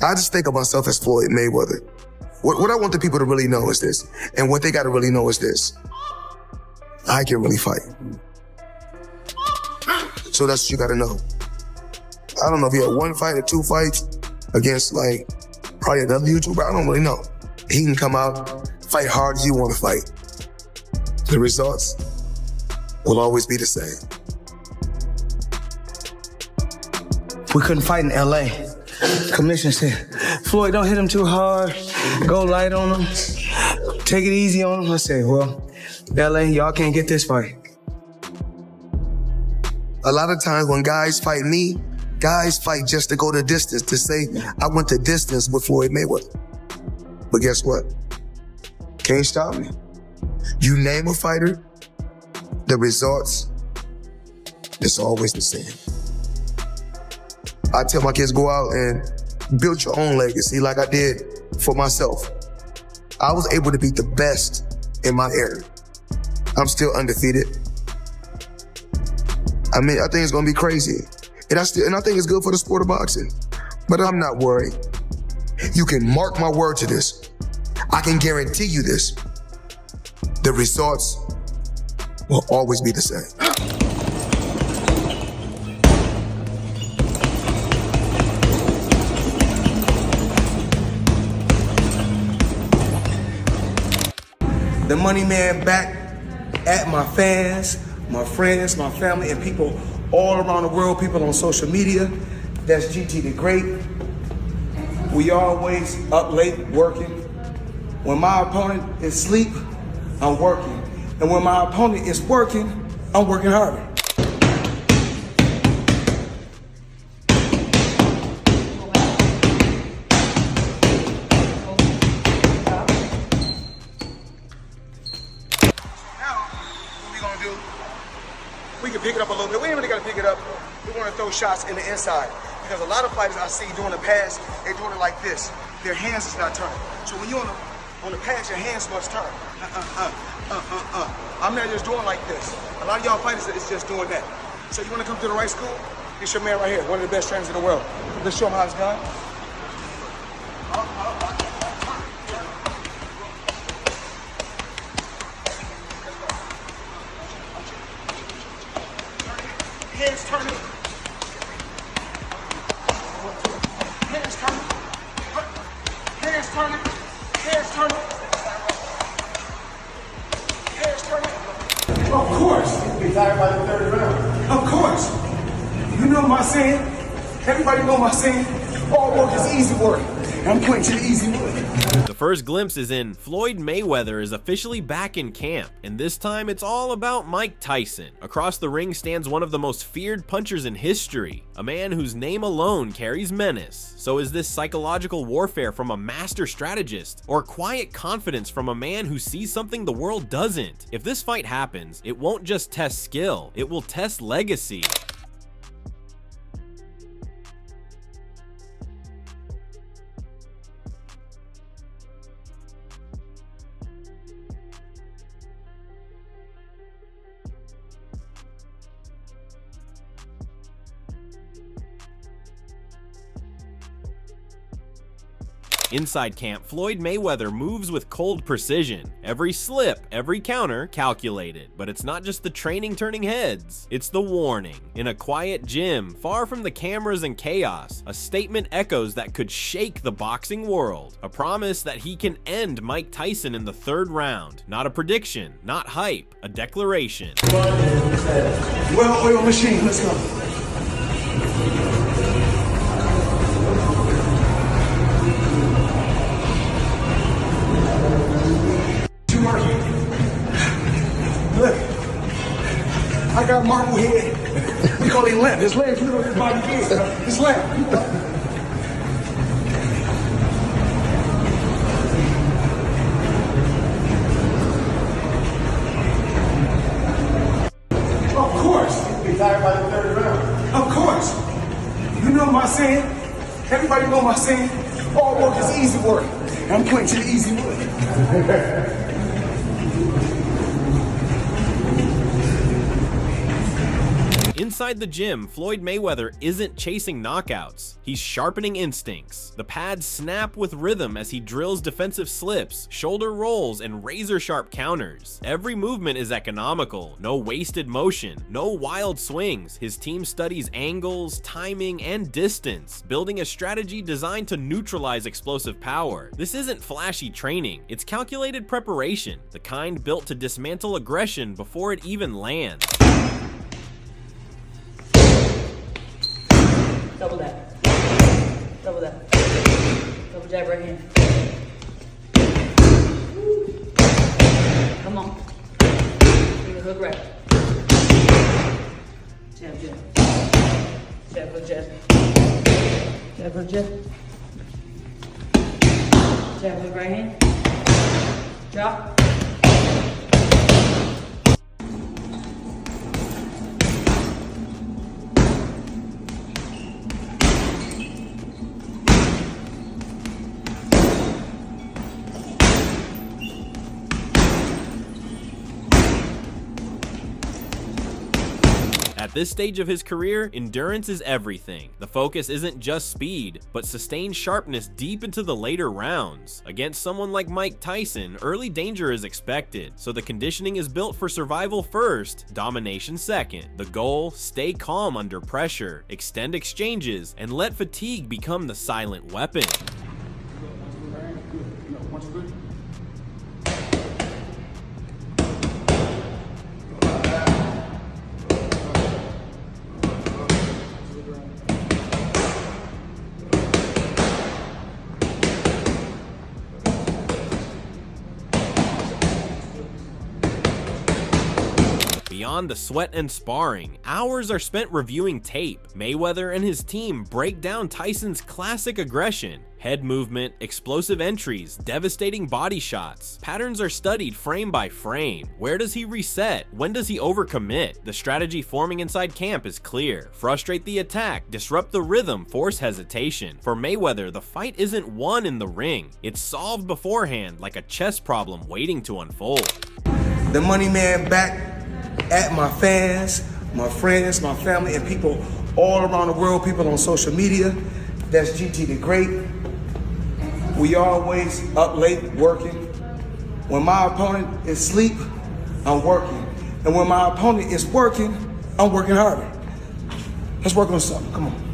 I just think of myself as Floyd Mayweather. What I want the people to really know is this, and what they got to really know is this. I can really fight. So that's what you got to know. I don't know if he had 1 fight or 2 fights against like probably another YouTuber. I don't really know. He can come out, fight hard as you want to fight. The results will always be the same. We couldn't fight in LA. Commissioner said, Floyd, don't hit him too hard. Go light on him. Take it easy on him. I said, well, LA, y'all can't get this fight. A lot of times when guys fight me, guys fight just to go the distance, to say, I went the distance with Floyd Mayweather. But guess what? Can't stop me. You name a fighter, the results, it's always the same. I tell my kids, go out and build your own legacy like I did for myself. I was able to beat the best in my era. I'm still undefeated. I mean, I think it's gonna be crazy. And I think it's good for the sport of boxing. But I'm not worried. You can mark my word to this. I can guarantee you this. The results will always be the same. The money man back at my fans, my friends, my family, and people all around the world, people on social media. That's GT the Great. We always up late working. When my opponent is asleep, I'm working. And when my opponent is working, I'm working harder. We can pick it up a little bit. We ain't really got to pick it up. We want to throw shots in the inside. Because a lot of fighters I see doing the pass, they're doing it like this. Their hands is not turning. So when you're on the pass, your hands must turn. I'm not just doing like this. A lot of y'all fighters is just doing that. So you want to come to the right school? It's your man right here, one of the best trainers in the world. Let's show him how it's done. Hands turning. Hands turning. Hands turning. Hands turning. Hands turning. Of course. Retired by the 3rd round. Of course. You know my saying. Everybody know my saying. All work is easy work. I'm pointing to the easy work. The first glimpse is in Floyd Mayweather is officially back in camp, and this time it's all about Mike Tyson. Across the ring stands one of the most feared punchers in history, a man whose name alone carries menace. So is this psychological warfare from a master strategist, or quiet confidence from a man who sees something the world doesn't? If this fight happens, it won't just test skill, it will test legacy. Inside camp, Floyd Mayweather moves with cold precision. Every slip, every counter, calculated. But it's not just the training turning heads, it's the warning. In a quiet gym, far from the cameras and chaos, a statement echoes that could shake the boxing world. A promise that he can end Mike Tyson in the 3rd round. Not a prediction, not hype, a declaration. Well-oiled machine, let's go. Look, I got marble head. We call him limp. His legs, you know his body is. His limp. Of course. Retired by the 3rd round. Of course. You know my saying. Everybody know my saying. All work is easy work. I'm pointing to the easy work. Inside the gym, Floyd Mayweather isn't chasing knockouts. He's sharpening instincts. The pads snap with rhythm as he drills defensive slips, shoulder rolls, and razor-sharp counters. Every movement is economical, no wasted motion, no wild swings. His team studies angles, timing, and distance, building a strategy designed to neutralize explosive power. This isn't flashy training, it's calculated preparation, the kind built to dismantle aggression before it even lands. Double that. Double that. Double jab right hand. Come on. Bring the hook right. Jab, jab. Jab, hook, jab. Jab, hook, jab. Jab, hook, right hand. Drop. At this stage of his career, endurance is everything. The focus isn't just speed, but sustained sharpness deep into the later rounds. Against someone like Mike Tyson, early danger is expected, so the conditioning is built for survival first, domination second. The goal, stay calm under pressure, extend exchanges, and let fatigue become the silent weapon. Beyond the sweat and sparring, hours are spent reviewing tape. Mayweather and his team break down Tyson's classic aggression. Head movement, explosive entries, devastating body shots. Patterns are studied frame by frame. Where does he reset? When does he overcommit? The strategy forming inside camp is clear. Frustrate the attack, disrupt the rhythm, force hesitation. For Mayweather, the fight isn't won in the ring. It's solved beforehand, like a chess problem waiting to unfold. The money man back at my fans, my friends, my family, and people all around the world, people on social media. That's GT the Great. We always up late working. When my opponent is asleep, I'm working. And when my opponent is working, I'm working harder. Let's work on something, come on.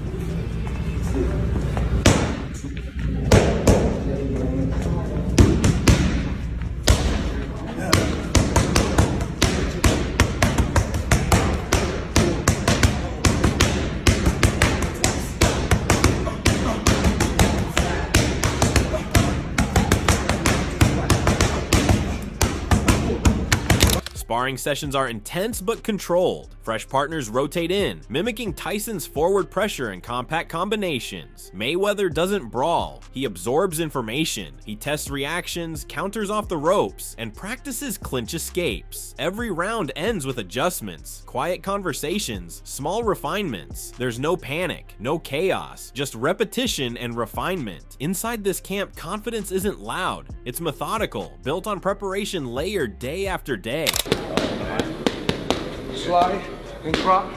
Sparring sessions are intense but controlled. Fresh partners rotate in, mimicking Tyson's forward pressure and compact combinations. Mayweather doesn't brawl, he absorbs information. He tests reactions, counters off the ropes, and practices clinch escapes. Every round ends with adjustments, quiet conversations, small refinements. There's no panic, no chaos, just repetition and refinement. Inside this camp, confidence isn't loud, it's methodical, built on preparation layered day after day. Slide and drop.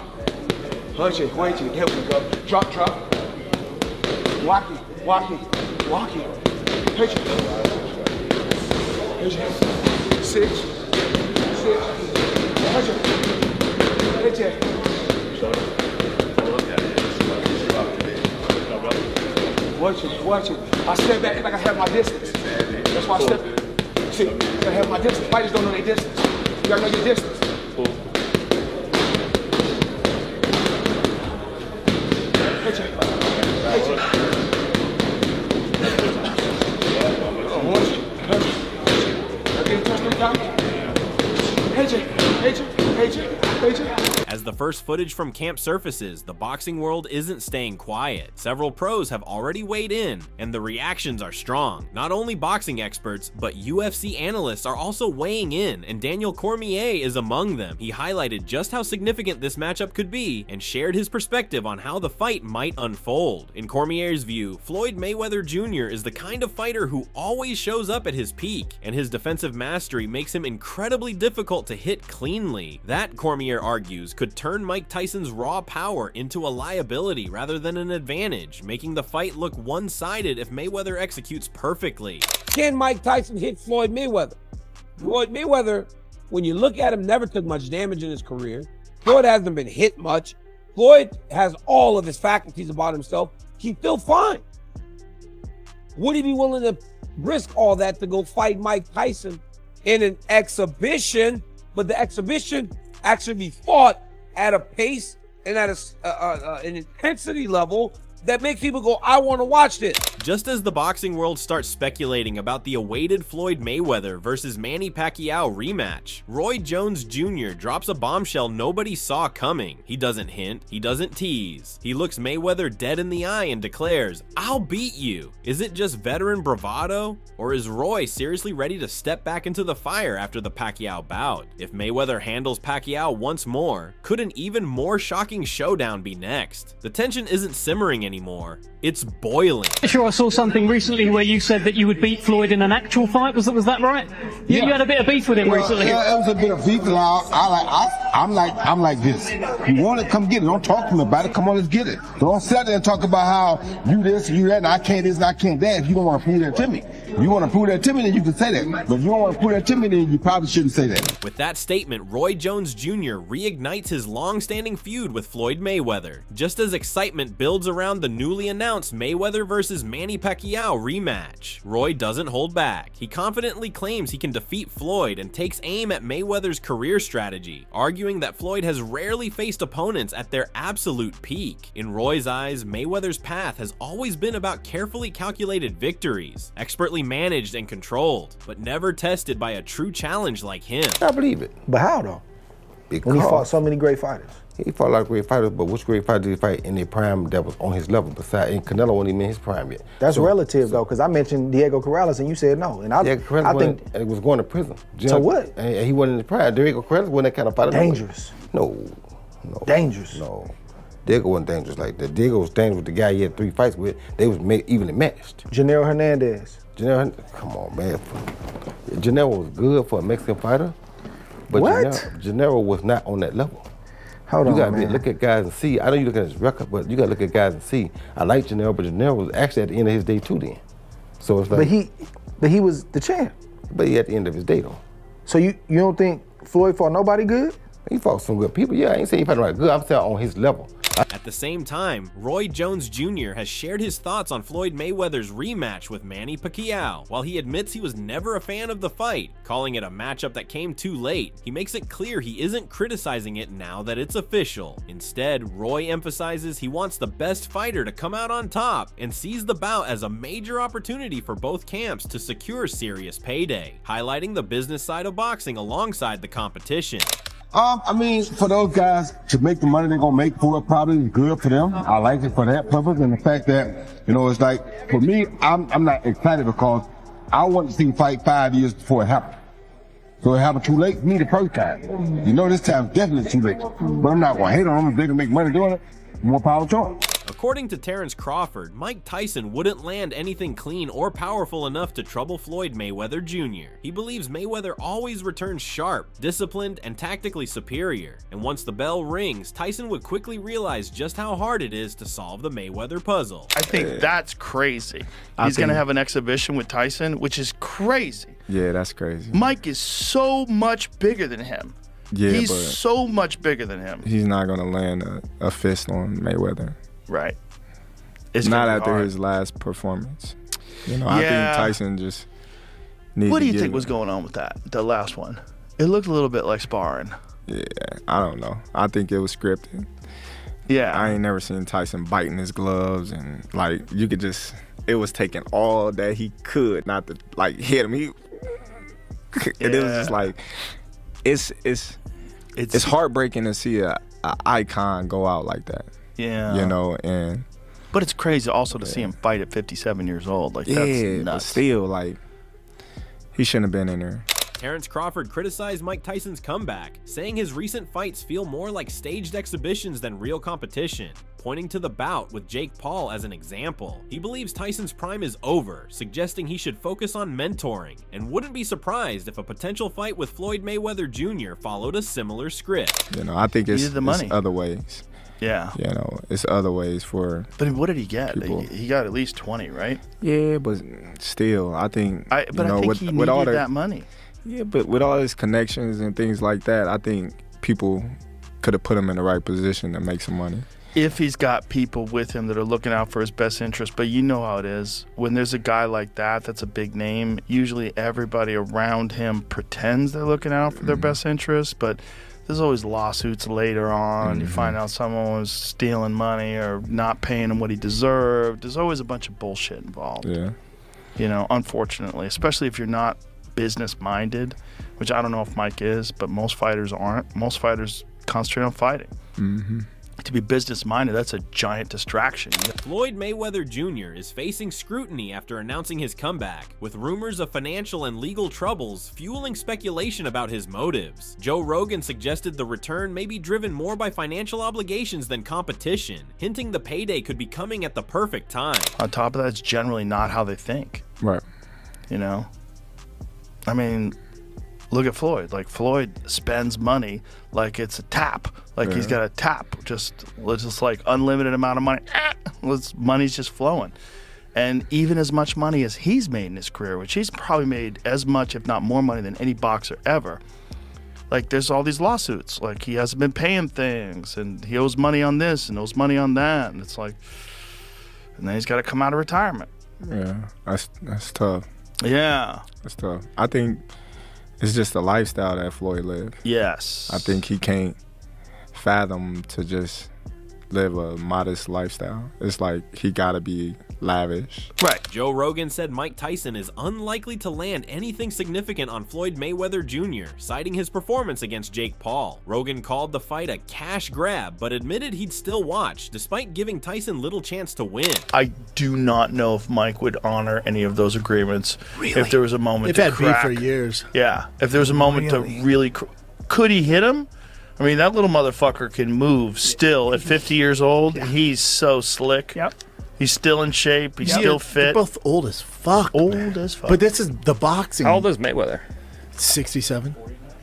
Punch it, wait till here we go. Drop, drop. Walk it, walk it, walk it. Pitch it. Pitch it. 6, 6. Punch it. Pitch it. Watch it, watch it. I step back like I have my distance. That's why I step. See, I have my distance. Fighters don't know their distance. You gotta know your distance. Pitch it. Pitch it. Watch it. Punch it. Okay, touch the top. Pitch it. Pitch it. Pitch it. Pitch it. As the first footage from camp surfaces, the boxing world isn't staying quiet. Several pros have already weighed in, and the reactions are strong. Not only boxing experts, but UFC analysts are also weighing in, and Daniel Cormier is among them. He highlighted just how significant this matchup could be, and shared his perspective on how the fight might unfold. In Cormier's view, Floyd Mayweather Jr. is the kind of fighter who always shows up at his peak, and his defensive mastery makes him incredibly difficult to hit cleanly. That, Cormier argues, could turn turn Mike Tyson's raw power into a liability rather than an advantage, making the fight look one-sided if Mayweather executes perfectly. Can Mike Tyson hit Floyd Mayweather? Floyd Mayweather, when you look at him, never took much damage in his career. Floyd hasn't been hit much. Floyd has all of his faculties about himself. He's still fine. Would he be willing to risk all that to go fight Mike Tyson in an exhibition? But the exhibition actually be fought at a pace and at an intensity level that makes people go, I want to watch this. Just as the boxing world starts speculating about the awaited Floyd Mayweather versus Manny Pacquiao rematch, Roy Jones Jr. drops a bombshell nobody saw coming. He doesn't hint, he doesn't tease. He looks Mayweather dead in the eye and declares, I'll beat you. Is it just veteran bravado? Or is Roy seriously ready to step back into the fire after the Pacquiao bout? If Mayweather handles Pacquiao once more, could an even more shocking showdown be next? The tension isn't simmering anymore, it's boiling. Sure, I saw something recently where you said that you would beat Floyd in an actual fight. Was that right? You had a bit of beef with him recently. Yeah, it was a bit of beef. I'm like this. You want it, come get it. Don't talk to me about it. Come on, let's get it. Don't sit there and talk about how you this, you that, and I can't this, and I can't that. If you don't want to prove that to me, if you want to prove that to me, then you can say that. But if you don't want to prove that to me, then you probably shouldn't say that. With that statement, Roy Jones Jr. reignites his long-standing feud with Floyd Mayweather, just as excitement builds around the newly announced Mayweather versus Manny Pacquiao rematch. Roy doesn't hold back. He confidently claims he can defeat Floyd and takes aim at Mayweather's career strategy, arguing that Floyd has rarely faced opponents at their absolute peak. In Roy's eyes, Mayweather's path has always been about carefully calculated victories, expertly managed and controlled, but never tested by a true challenge like him. I believe it. But how though? Because when he fought so many great fighters. He fought a lot of great fighters, but which great fighter did he fight in their prime that was on his level? Besides, and Canelo wasn't even in his prime yet. That's relative though, because I mentioned Diego Corrales and you said no, and I think and he was going to prison. So what? And he wasn't in his prime. Diego Corrales wasn't that kind of fighter. Dangerous. No. Dangerous. No. Diego wasn't dangerous like that. Diego was dangerous with the guy he had 3 fights with. They was evenly matched. Janelle Hernandez. Come on, man. Janelle was good for a Mexican fighter, but what? Janelle was not on that level. Hold on, man. You gotta look at guys and see. I know you look at his record, but you gotta look at guys and see. I like Janelle, but Janelle was actually at the end of his day too then. So it's like. But he was the champ. But he at the end of his day though. So you don't think Floyd fought nobody good? He fought some good people. Yeah, I ain't saying he fought nobody good. I'm saying on his level. At the same time, Roy Jones Jr. has shared his thoughts on Floyd Mayweather's rematch with Manny Pacquiao. While he admits he was never a fan of the fight, calling it a matchup that came too late, he makes it clear he isn't criticizing it now that it's official. Instead, Roy emphasizes he wants the best fighter to come out on top and sees the bout as a major opportunity for both camps to secure serious payday, highlighting the business side of boxing alongside the competition. I mean, for those guys to make the money they're gonna make for it, probably is good for them. I like it for that purpose, and the fact that, you know, it's like, for me, I'm not excited because I want to see him fight 5 years before it happened. So it happened too late for me the first time. You know, this time definitely too late. But I'm not gonna hate on them if they can make money doing it. More power to them. According to Terrence Crawford, Mike Tyson wouldn't land anything clean or powerful enough to trouble Floyd Mayweather Jr. He believes Mayweather always returns sharp, disciplined, and tactically superior. And once the bell rings, Tyson would quickly realize just how hard it is to solve the Mayweather puzzle. I think that's crazy. He's going to have an exhibition with Tyson, which is crazy. Yeah, that's crazy. Mike is so much bigger than him. Yeah, he's so much bigger than him. He's not going to land a fist on Mayweather. Right. It's not after his last performance. You know, I think Tyson just needs What do you think was going on with that, the last one? It looked a little bit like sparring. Yeah, I don't know. I think it was scripted. Yeah. I ain't never seen Tyson biting his gloves and, like, you could just, it was taking all that he could not to, like, hit him. And it was just like, it's heartbreaking to see an icon go out like that. Yeah. You know, but it's crazy also to see him fight at 57 years old. Like, that's nuts. But still, like, he shouldn't have been in there. Terrence Crawford criticized Mike Tyson's comeback, saying his recent fights feel more like staged exhibitions than real competition, pointing to the bout with Jake Paul as an example. He believes Tyson's prime is over, suggesting he should focus on mentoring, and wouldn't be surprised if a potential fight with Floyd Mayweather Jr. followed a similar script. You know, I think it's other ways. Yeah. You know, it's other ways for. But what did he get? People. He got at least 20, right? Yeah, but still, I think. I think he needed that money. Yeah, but with all his connections and things like that, I think people could have put him in the right position to make some money. If he's got people with him that are looking out for his best interest. But you know how it is. When there's a guy like that, that's a big name, usually everybody around him pretends they're looking out for their best interest, but there's always lawsuits later on. You find out someone was stealing money or not paying him what he deserved. There's always a bunch of bullshit involved. Yeah. You know, unfortunately, especially if you're not business-minded, which I don't know if Mike is, but most fighters aren't. Most fighters concentrate on fighting. To be business-minded, that's a giant distraction. Floyd Mayweather Jr. is facing scrutiny after announcing his comeback, with rumors of financial and legal troubles fueling speculation about his motives. Joe Rogan suggested the return may be driven more by financial obligations than competition, hinting the payday could be coming at the perfect time. On top of that, it's generally not how they think. Right. You know? I mean, look at Floyd. Like, Floyd spends money like it's a tap. Like he's got a tap, just like unlimited amount of money. Money's just flowing. And even as much money as he's made in his career, which he's probably made as much, if not more money than any boxer ever. Like, there's all these lawsuits. Like, he hasn't been paying things, and he owes money on this and owes money on that. And it's like, and then he's got to come out of retirement. Yeah, that's tough. Yeah. That's tough. I think it's just the lifestyle that Floyd lived. Yes. I think he can't fathom to just live a modest lifestyle. It's like he gotta be lavish. Right. Joe Rogan said Mike Tyson is unlikely to land anything significant on Floyd Mayweather Jr., citing his performance against Jake Paul. Rogan called the fight a cash grab, but admitted he'd still watch, despite giving Tyson little chance to win. I do not know if Mike would honor any of those agreements. Really? If there was a moment They've to had crack. beef for years. Yeah. If there was a moment to really... Could he hit him? I mean, that little motherfucker can move still. At 50 years old, he's so slick. Yep. He's still in shape. He's still fit. They're both old as fuck. As fuck. But this is the boxing. How old is Mayweather? 67.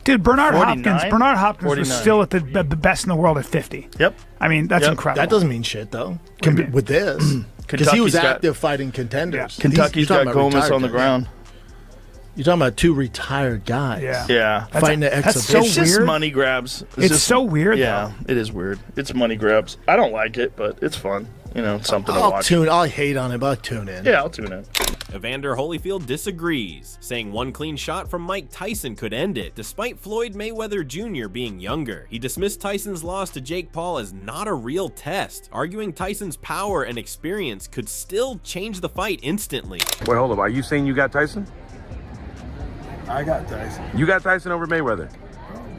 Dude, Bernard 49? Hopkins was 49. still at the best in the world at 50. Yep. I mean, that's incredible. That doesn't mean shit, though. With this. Because he was active fighting contenders. Kentucky's got Gomez on the ground. You're talking about two retired guys. Yeah. Fighting the exhibition. That's so It's just weird. money grabs. It's so weird, Yeah, it is weird. It's money grabs. I don't like it, but it's fun. You know, it's something to watch. I'll hate on it, but I'll tune in. Yeah, I'll tune in. Evander Holyfield disagrees, saying one clean shot from Mike Tyson could end it, despite Floyd Mayweather Jr. being younger. He dismissed Tyson's loss to Jake Paul as not a real test, arguing Tyson's power and experience could still change the fight instantly. Wait, hold up. Are you saying you got Tyson? I got Tyson. You got Tyson over Mayweather?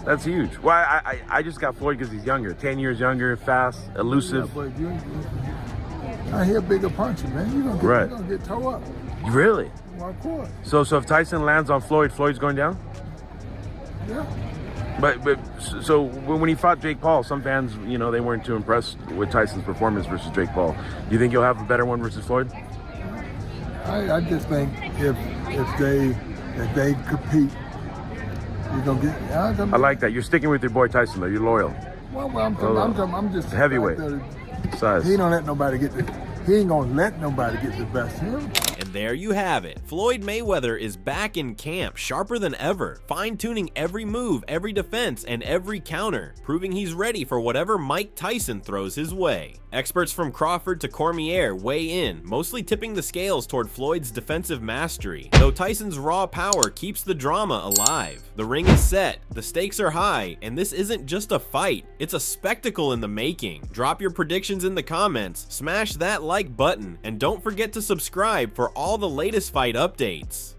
That's huge. Well, I just got Floyd because he's younger. 10 years younger, fast, elusive. I hear bigger puncher, man. You're gonna get toe up. Really? Well, of course. So if Tyson lands on Floyd, Floyd's going down? Yeah. But so when he fought Jake Paul, some fans, you know, they weren't too impressed with Tyson's performance versus Jake Paul. Do you think you'll have a better one versus Floyd? I just think if they compete, you're gonna get. I like that. You're sticking with your boy Tyson, though. You're loyal. Well, I'm just heavyweight size. He don't let nobody get the. He ain't gonna let nobody get the best of him. And there you have it. Floyd Mayweather is back in camp, sharper than ever, fine-tuning every move, every defense, and every counter, proving he's ready for whatever Mike Tyson throws his way. Experts from Crawford to Cormier weigh in, mostly tipping the scales toward Floyd's defensive mastery, though Tyson's raw power keeps the drama alive. The ring is set, the stakes are high, and this isn't just a fight, it's a spectacle in the making. Drop your predictions in the comments, smash that like button, and don't forget to subscribe for all the latest fight updates.